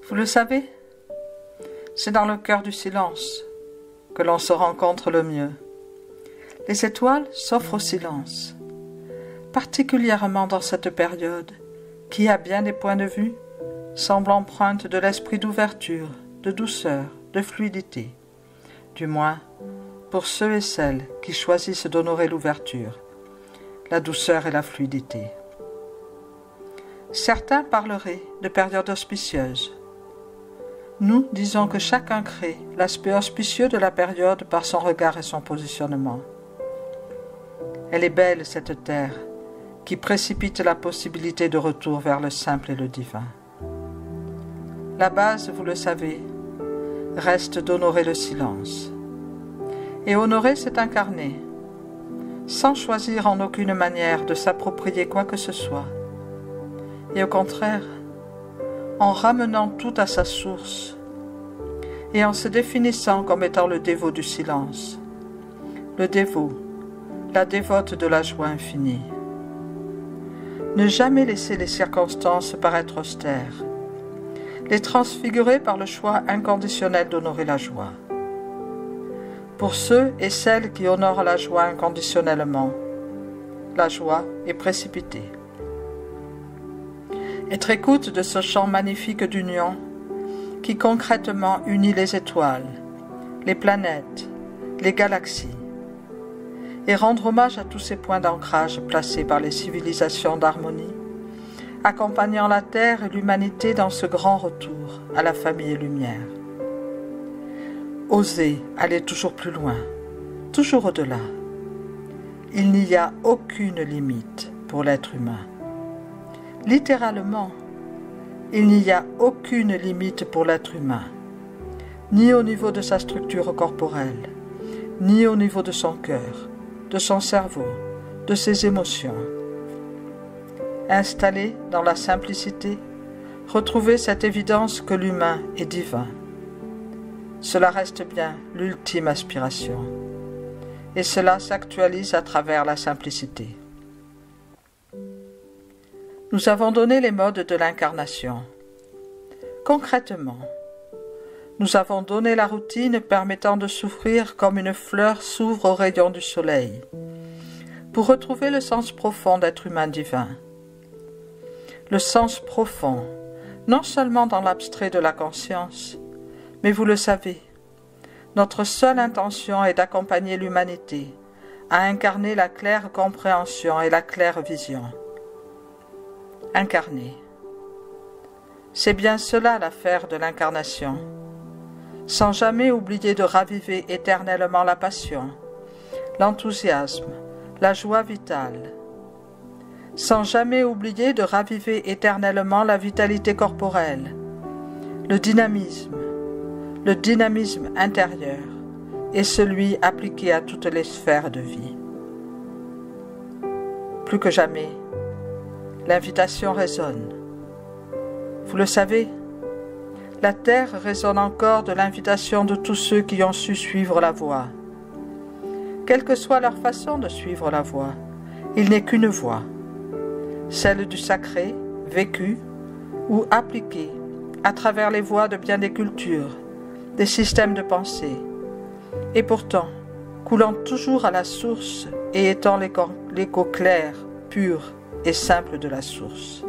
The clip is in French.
Vous le savez, c'est dans le cœur du silence que l'on se rencontre le mieux. Les étoiles s'offrent au silence, particulièrement dans cette période qui, à bien des points de vue, semble empreinte de l'esprit d'ouverture, de douceur, de fluidité, du moins pour ceux et celles qui choisissent d'honorer l'ouverture, la douceur et la fluidité. Certains parleraient de périodes auspicieuses. Nous disons que chacun crée l'aspect auspicieux de la période par son regard et son positionnement. Elle est belle, cette terre, qui précipite la possibilité de retour vers le simple et le divin. La base, vous le savez, reste d'honorer le silence. Et honorer, c'est incarner, sans choisir en aucune manière de s'approprier quoi que ce soit. Et au contraire, en ramenant tout à sa source et en se définissant comme étant le dévot du silence, le dévot, la dévote de la joie infinie. Ne jamais laisser les circonstances paraître austères, les transfigurer par le choix inconditionnel d'honorer la joie. Pour ceux et celles qui honorent la joie inconditionnellement, la joie est précipitée. Être écoute de ce chant magnifique d'union qui concrètement unit les étoiles, les planètes, les galaxies, et rendre hommage à tous ces points d'ancrage placés par les civilisations d'harmonie, accompagnant la Terre et l'humanité dans ce grand retour à la famille et lumière. Osez aller toujours plus loin, toujours au-delà. Il n'y a aucune limite pour l'être humain. Littéralement, il n'y a aucune limite pour l'être humain, ni au niveau de sa structure corporelle, ni au niveau de son cœur, de son cerveau, de ses émotions. Installé dans la simplicité, retrouvez cette évidence que l'humain est divin. Cela reste bien l'ultime aspiration, et cela s'actualise à travers la simplicité. Nous avons donné les modes de l'incarnation. Concrètement, nous avons donné la routine permettant de s'ouvrir comme une fleur s'ouvre aux rayons du soleil, pour retrouver le sens profond d'être humain divin. Le sens profond, non seulement dans l'abstrait de la conscience, mais vous le savez, notre seule intention est d'accompagner l'humanité à incarner la claire compréhension et la claire vision. Incarner. C'est bien cela l'affaire de l'incarnation, sans jamais oublier de raviver éternellement la passion, l'enthousiasme, la joie vitale, sans jamais oublier de raviver éternellement la vitalité corporelle, le dynamisme intérieur et celui appliqué à toutes les sphères de vie. Plus que jamais, l'invitation résonne. Vous le savez, la terre résonne encore de l'invitation de tous ceux qui ont su suivre la voie. Quelle que soit leur façon de suivre la voie, il n'est qu'une voie, celle du sacré, vécu ou appliqué à travers les voies de bien des cultures, des systèmes de pensée, et pourtant coulant toujours à la source et étant l'écho clair, pur et simple de la source.